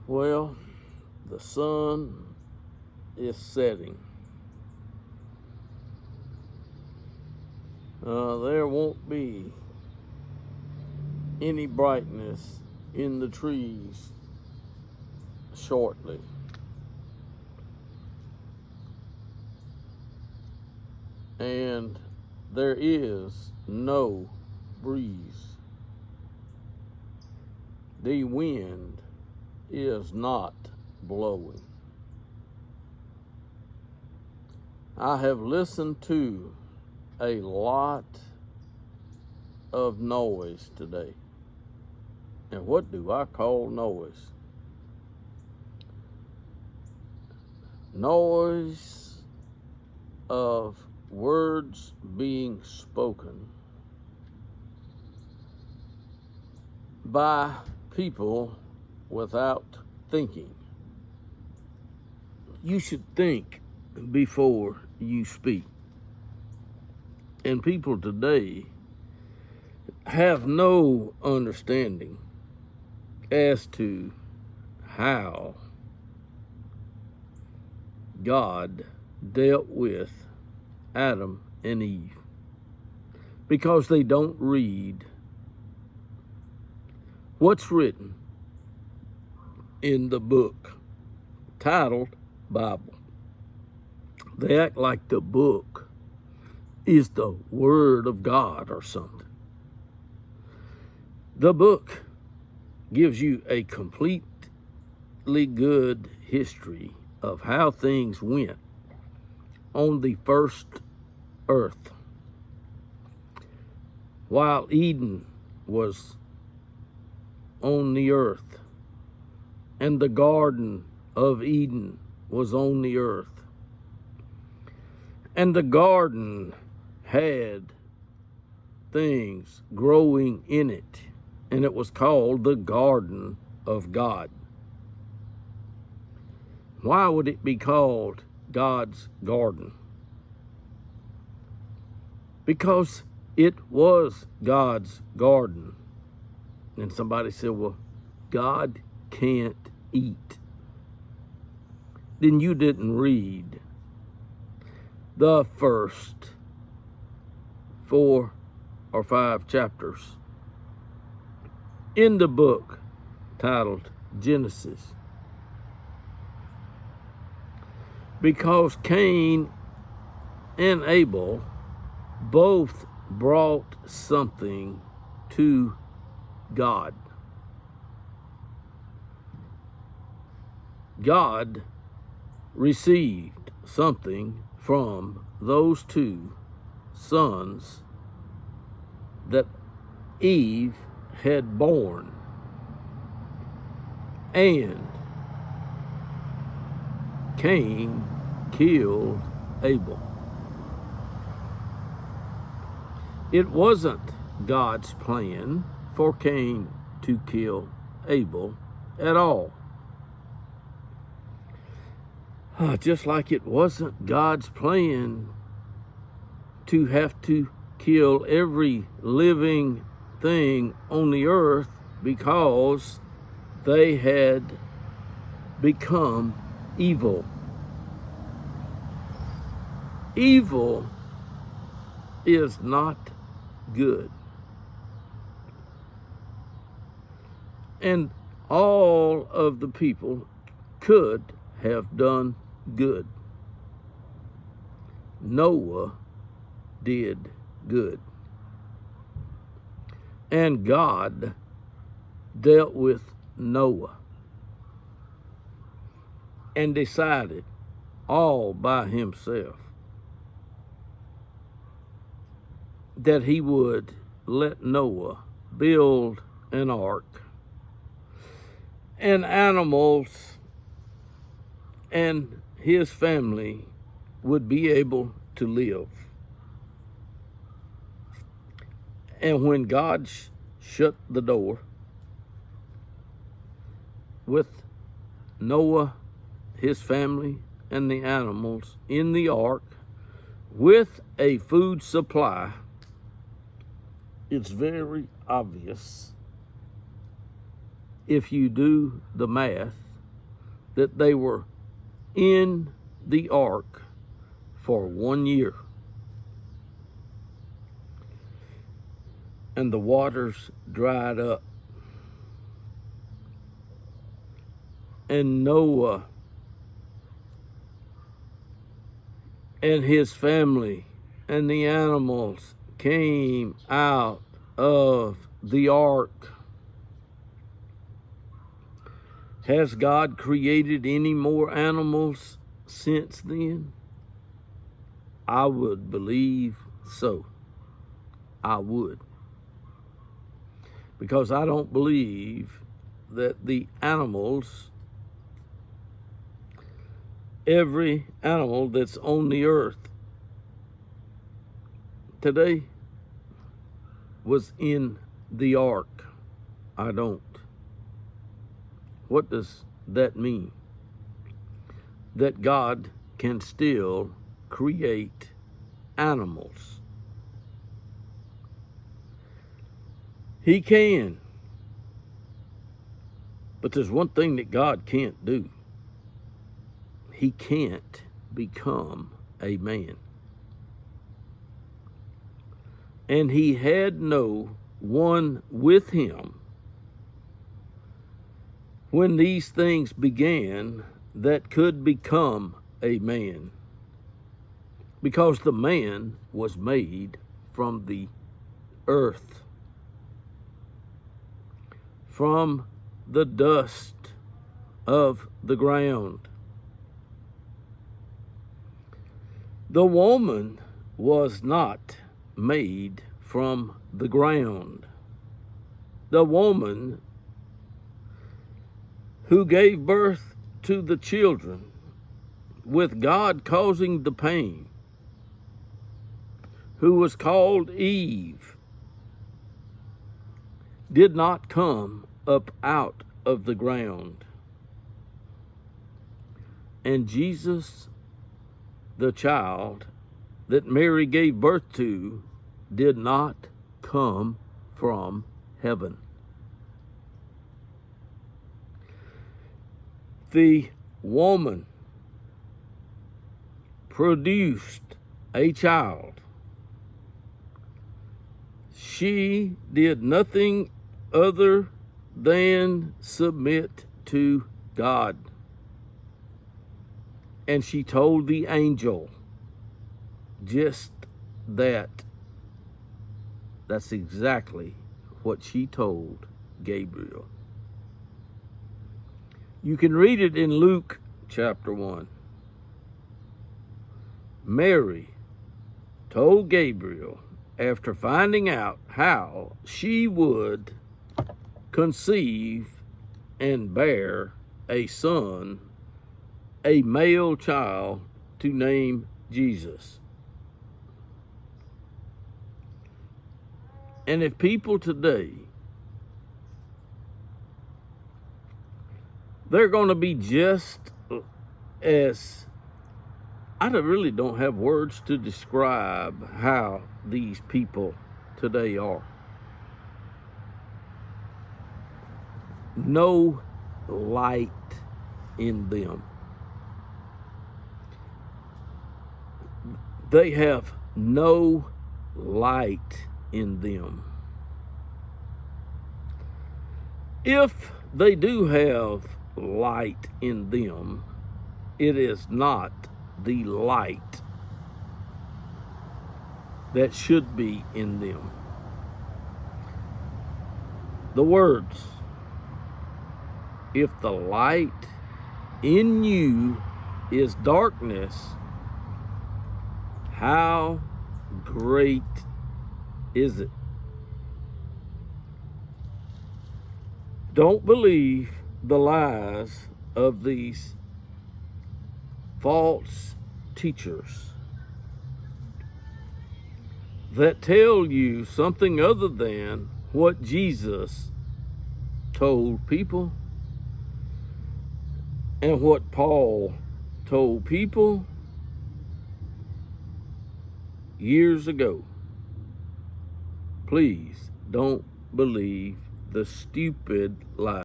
Well, the sun is setting. There won't be any brightness in the trees shortly. And there is no breeze. The wind is not blowing. I have listened to a lot of noise today. And what do I call noise? Noise of words being spoken by people without thinking. You should think before you speak. And people today have no understanding as to how God dealt with Adam and Eve, because they don't read what's written in the book titled Bible. They act like the book is the Word of God or something. The book gives you a completely good history of how things went on the first earth. While Eden was on the earth, and the Garden of Eden was on the earth, and the garden had things growing in it, and it was called the Garden of God. Why would it be called God's garden? Because it was God's garden. And somebody said, well, God can't eat. Then you didn't read the first 4 or 5 chapters in the book titled Genesis. Because Cain and Abel both brought something to God. God received something from those 2 sons that Eve had born. And Cain killed Abel. It wasn't God's plan for Cain to kill Abel at all. Just like it wasn't God's plan to have to kill every living thing on the earth because they had become evil. Evil is not good. And all of the people could have done good. Noah did good. And God dealt with Noah and decided all by himself that he would let Noah build an ark, and animals and his family would be able to live. And when God shut the door with Noah, his family, and the animals in the ark with a food supply, it's very obvious if you do the math that they were in the ark for 1 year. And the waters dried up. And Noah and his family and the animals came out of the ark. Has God created any more animals since then? I would believe so. I would. Because I don't believe that the animals, every animal that's on the earth today, was in the ark. I don't. What does that mean? That God can still create animals. He can. But there's one thing that God can't do. He can't become a man. And he had no one with him when these things began that could become a man, because the man was made from the earth, from the dust of the ground. The woman was not made from the ground. The woman who gave birth to the children, with God causing the pain, who was called Eve, did not come up out of the ground. And Jesus, the child that Mary gave birth to, did not come from heaven. The woman produced a child. She did nothing other than submit to God. And she told the angel just that. That's exactly what she told Gabriel. You can read it in Luke chapter 1. Mary told Gabriel, after finding out how she would conceive and bear a son, a male child, to name Jesus. And if people today, they're going to be just as, I really don't have words to describe how these people today are. No light in them. They have no light in them. If they do have light in them, it is not the light that should be in them. The words, if the light in you is darkness, how great is it? Don't believe the lies of these false teachers that tell you something other than what Jesus told people and what Paul told people years ago. Please don't believe the stupid lies.